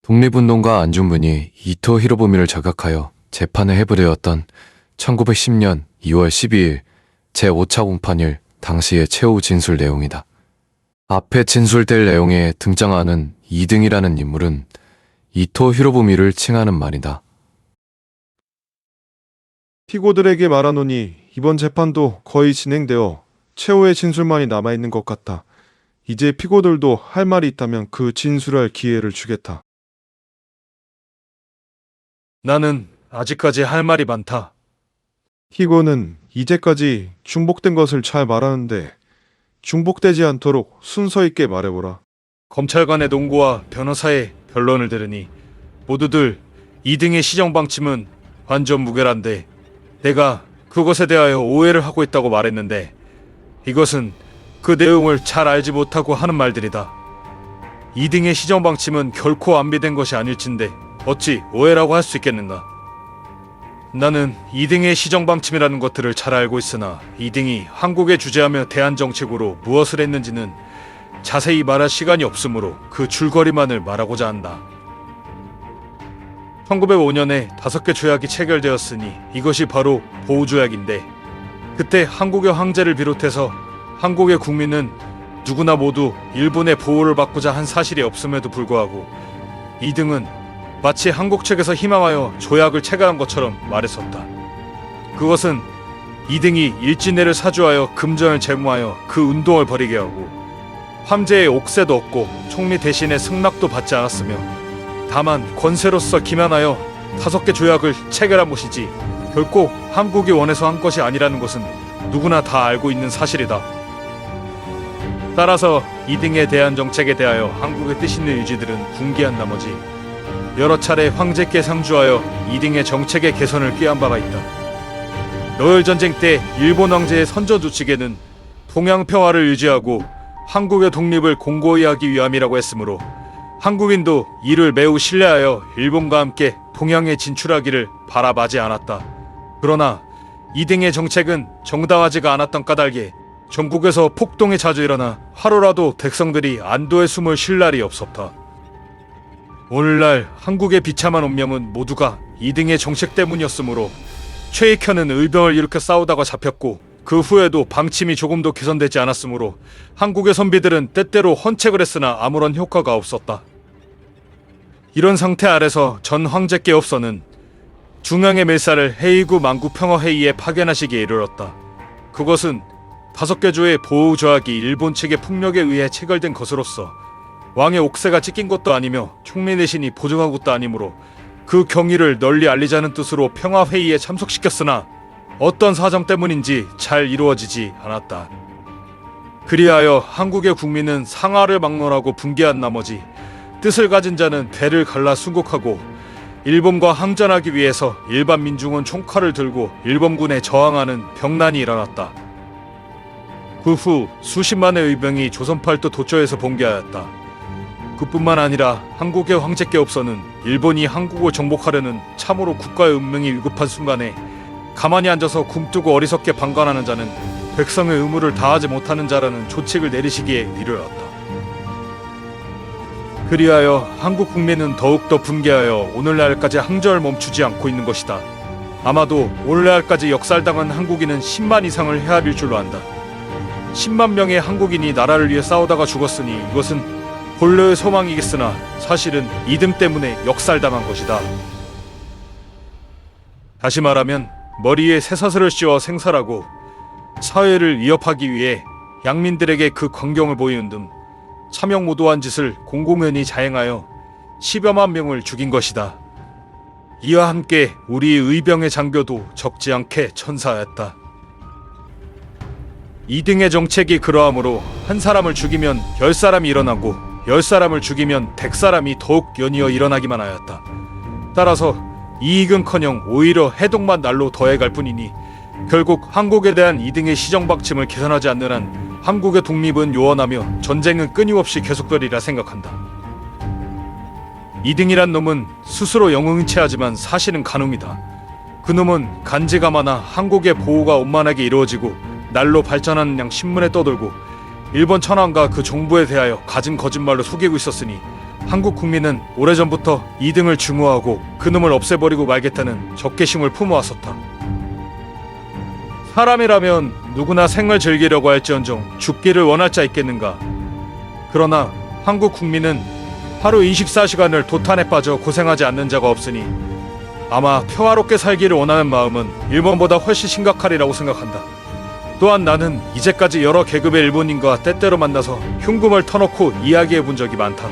독립운동가 안중근이 이토 히로부미를 저격하여 재판을 해부되었던 1910년 2월 12일 제5차 공판일 당시의 최후 진술 내용이다. 앞에 진술될 내용에 등장하는 이등이라는 인물은 이토 히로부미를 칭하는 말이다. 피고들에게 말하노니 이번 재판도 거의 진행되어 최후의 진술만이 남아있는 것 같다. 이제 피고들도 할 말이 있다면 그 진술할 기회를 주겠다. 나는 아직까지 할 말이 많다. 피고는 이제까지 중복된 것을 잘 말하는데 중복되지 않도록 순서 있게 말해보라. 검찰관의 논고와 변호사의 변론을 들으니 모두들 이등의 시정방침은 완전 무결한데 내가 그것에 대하여 오해를 하고 있다고 말했는데 이것은 그 내용을 잘 알지 못하고 하는 말들이다. 이등의 시정방침은 결코 안비된 것이 아닐진데 어찌 오해라고 할 수 있겠는가. 나는 이등의 시정방침이라는 것들을 잘 알고 있으나 이등이 한국에 주재하며 대한정책으로 무엇을 했는지는 자세히 말할 시간이 없으므로 그 줄거리만을 말하고자 한다. 1905년에 5개 조약이 체결되었으니 이것이 바로 보우조약인데 그때 한국의 황제를 비롯해서 한국의 국민은 누구나 모두 일본의 보호를 받고자 한 사실이 없음에도 불구하고 이등은 마치 한국 측에서 희망하여 조약을 체결한 것처럼 말했었다. 그것은 이등이 일진내를 사주하여 금전을 제공하여 그 운동을 벌이게 하고 황제의 옥세도 얻고 총리 대신에 승낙도 받지 않았으며 다만 권세로서 기만하여 5개 조약을 체결한 것이지 결코 한국이 원해서 한 것이 아니라는 것은 누구나 다 알고 있는 사실이다. 따라서 이등에 대한 정책에 대하여 한국의 뜻 있는 의지들은 궁기한 나머지 여러 차례 황제께 상주하여 이등의 정책의 개선을 꾀한 바가 있다. 러일전쟁 때 일본 황제의 선전조치계는 동양평화를 유지하고 한국의 독립을 공고히 하기 위함이라고 했으므로 한국인도 이를 매우 신뢰하여 일본과 함께 동양에 진출하기를 바라마지 않았다. 그러나 이등의 정책은 정당하지가 않았던 까닭에 전국에서 폭동이 자주 일어나 하루라도 백성들이 안도의 숨을 쉴 날이 없었다. 오늘날 한국의 비참한 운명은 모두가 이등의 정책 때문이었으므로 최익현은 의병을 일으켜 싸우다가 잡혔고 그 후에도 방침이 조금도 개선되지 않았으므로 한국의 선비들은 때때로 헌책을 했으나 아무런 효과가 없었다. 이런 상태 아래서 전 황제께업서는 중앙의 밀사를 헤이구 만구 평화회의에 파견하시기에 이르렀다. 그것은 5개 조의 보호조약이 일본 측의 폭력에 의해 체결된 것으로서 왕의 옥세가 찢긴 것도 아니며 총리 대신이 보증한 것도 아니므로 그 경위를 널리 알리자는 뜻으로 평화회의에 참석시켰으나 어떤 사정 때문인지 잘 이루어지지 않았다. 그리하여 한국의 국민은 상하를 막론하고 붕괴한 나머지 뜻을 가진 자는 배를 갈라 순국하고 일본과 항전하기 위해서 일반 민중은 총칼을 들고 일본군에 저항하는 병난이 일어났다. 그 후 수십만의 의병이 조선팔도 도처에서 봉기하였다. 그뿐만 아니라 한국의 황제께업서는 일본이 한국을 정복하려는 참으로 국가의 운명이 위급한 순간에 가만히 앉아서 굼뜨고 어리석게 방관하는 자는 백성의 의무를 다하지 못하는 자라는 조칙을 내리시기에 이르렀다. 그리하여 한국 국민은 더욱더 붕괴하여 오늘날까지 항저를 멈추지 않고 있는 것이다. 아마도 오늘날까지 역살당한 한국인은 10만 이상을 헤아릴 줄로 안다. 10만 명의 한국인이 나라를 위해 싸우다가 죽었으니 이것은 본래의 소망이겠으나 사실은 이등 때문에 역살당한 것이다. 다시 말하면 머리에 쇠사슬을 씌워 생살하고 사회를 위협하기 위해 양민들에게 그 광경을 보이는 등 참형무도한 짓을 공공연히 자행하여 10여만 명을 죽인 것이다. 이와 함께 우리 의병의 장교도 적지 않게 천사하였다. 이등의 정책이 그러하므로 한 사람을 죽이면 10사람이 일어나고 10사람을 죽이면 100사람이 더욱 연이어 일어나기만 하였다. 따라서 이익은커녕 오히려 해독만 날로 더해갈 뿐이니 결국 한국에 대한 이등의 시정방침을 개선하지 않는 한 한국의 독립은 요원하며 전쟁은 끊임없이 계속되리라 생각한다. 이등이란 놈은 스스로 영웅인체하지만 사실은 간웅이다. 그놈은 간지가 많아 한국의 보호가 원만하게 이루어지고 날로 발전하는 양 신문에 떠들고 일본 천황과 그 정부에 대하여 가진 거짓말로 속이고 있었으니 한국 국민은 오래전부터 이등을 증오하고 그놈을 없애버리고 말겠다는 적개심을 품어왔었다. 사람이라면 누구나 생을 즐기려고 할지언정 죽기를 원할 자 있겠는가. 그러나 한국 국민은 하루 24시간을 도탄에 빠져 고생하지 않는 자가 없으니 아마 평화롭게 살기를 원하는 마음은 일본보다 훨씬 심각하리라고 생각한다. 또한 나는 이제까지 여러 계급의 일본인과 때때로 만나서 흉금을 터놓고 이야기해 본 적이 많다.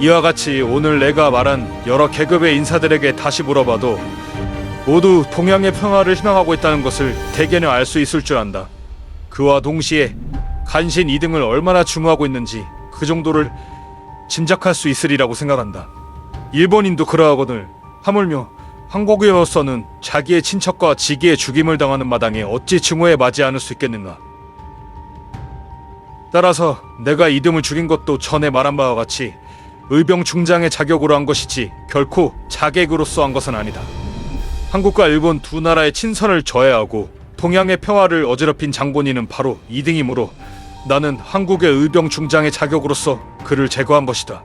이와 같이 오늘 내가 말한 여러 계급의 인사들에게 다시 물어봐도 모두 동양의 평화를 희망하고 있다는 것을 대개는 알 수 있을 줄 안다. 그와 동시에 간신 이등을 얼마나 증오하고 있는지 그 정도를 짐작할 수 있으리라고 생각한다. 일본인도 그러하거늘 하물며 한국인으로서는 자기의 친척과 지기의 죽임을 당하는 마당에 어찌 증오에 맞지 않을 수 있겠는가. 따라서 내가 이등을 죽인 것도 전에 말한 바와 같이 의병 중장의 자격으로 한 것이지 결코 자객으로서 한 것은 아니다. 한국과 일본 두 나라의 친선을 저해하고 동양의 평화를 어지럽힌 장본인은 바로 이등이므로 나는 한국의 의병 중장의 자격으로서 그를 제거한 것이다.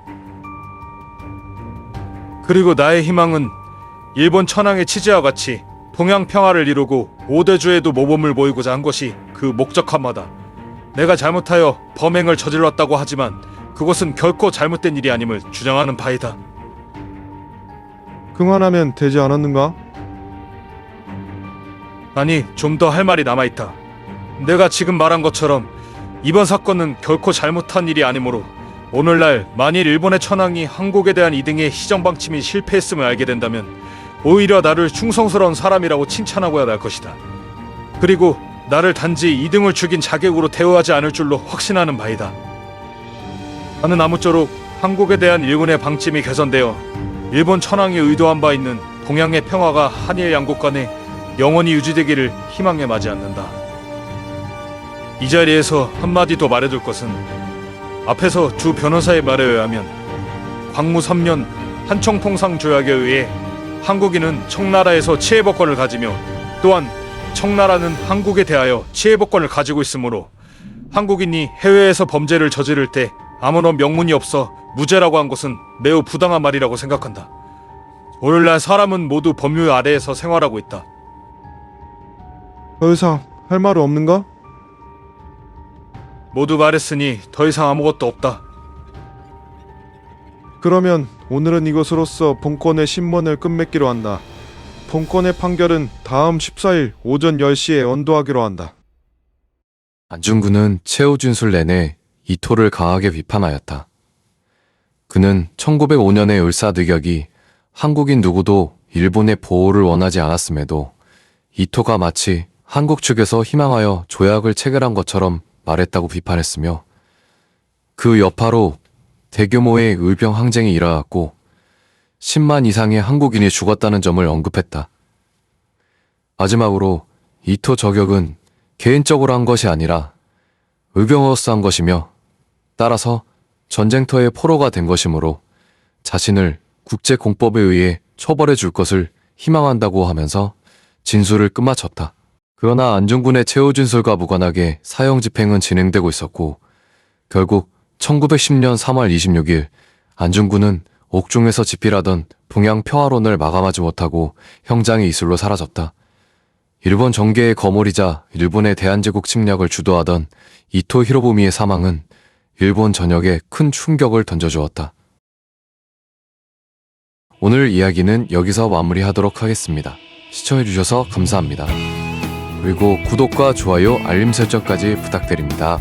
그리고 나의 희망은 일본 천황의 치지와 같이 동양 평화를 이루고 오대주에도 모범을 보이고자 한 것이 그 목적함마다. 내가 잘못하여 범행을 저질렀다고 하지만 그것은 결코 잘못된 일이 아님을 주장하는 바이다. 그만하면 되지 않았는가? 아니, 좀 더 할 말이 남아있다. 내가 지금 말한 것처럼 이번 사건은 결코 잘못한 일이 아니므로 오늘날 만일 일본의 천황이 한국에 대한 이등의 시정방침이 실패했음을 알게 된다면 오히려 나를 충성스러운 사람이라고 칭찬하고야 말 것이다. 그리고 나를 단지 이등을 죽인 자객으로 대우하지 않을 줄로 확신하는 바이다. 나는 아무쪼록 한국에 대한 일본의 방침이 개선되어 일본 천황이 의도한 바 있는 동양의 평화가 한일 양국 간에 영원히 유지되기를 희망에 맞지 않는다. 이 자리에서 한마디 더 말해둘 것은 앞에서 주 변호사의 말에 의하면 광무 3년 한청통상 조약에 의해 한국인은 청나라에서 치해법권을 가지며 또한 청나라는 한국에 대하여 치해법권을 가지고 있으므로 한국인이 해외에서 범죄를 저지를 때 아무런 명문이 없어 무죄라고 한 것은 매우 부당한 말이라고 생각한다. 오늘날 사람은 모두 법률 아래에서 생활하고 있다. 더 이상 할 말은 없는가? 모두 말했으니 더 이상 아무것도 없다. 그러면 오늘은 이것으로써 본건의 신문을 끝맺기로 한다. 본건의 판결은 다음 14일 오전 10시에 언도하기로 한다. 안중근은 최후 진술 내내 이토를 강하게 비판하였다. 그는 1905년의 을사늑약이 한국인 누구도 일본의 보호를 원하지 않았음에도 이토가 마치 한국 측에서 희망하여 조약을 체결한 것처럼 말했다고 비판했으며 그 여파로 대규모의 의병 항쟁이 일어났고 10만 이상의 한국인이 죽었다는 점을 언급했다. 마지막으로 이토 저격은 개인적으로 한 것이 아니라 의병으로서 한 것이며 따라서 전쟁터의 포로가 된 것이므로 자신을 국제공법에 의해 처벌해 줄 것을 희망한다고 하면서 진술을 끝마쳤다. 그러나 안중근의 최후 진술과 무관하게 사형 집행은 진행되고 있었고 결국 1910년 3월 26일 안중근은 옥중에서 집필하던 동양 평화론을 마감하지 못하고 형장의 이슬로 사라졌다. 일본 정계의 거물이자 일본의 대한제국 침략을 주도하던 이토 히로부미의 사망은 일본 전역에 큰 충격을 던져주었다. 오늘 이야기는 여기서 마무리하도록 하겠습니다. 시청해주셔서 감사합니다. 그리고 구독과 좋아요, 알림 설정까지 부탁드립니다.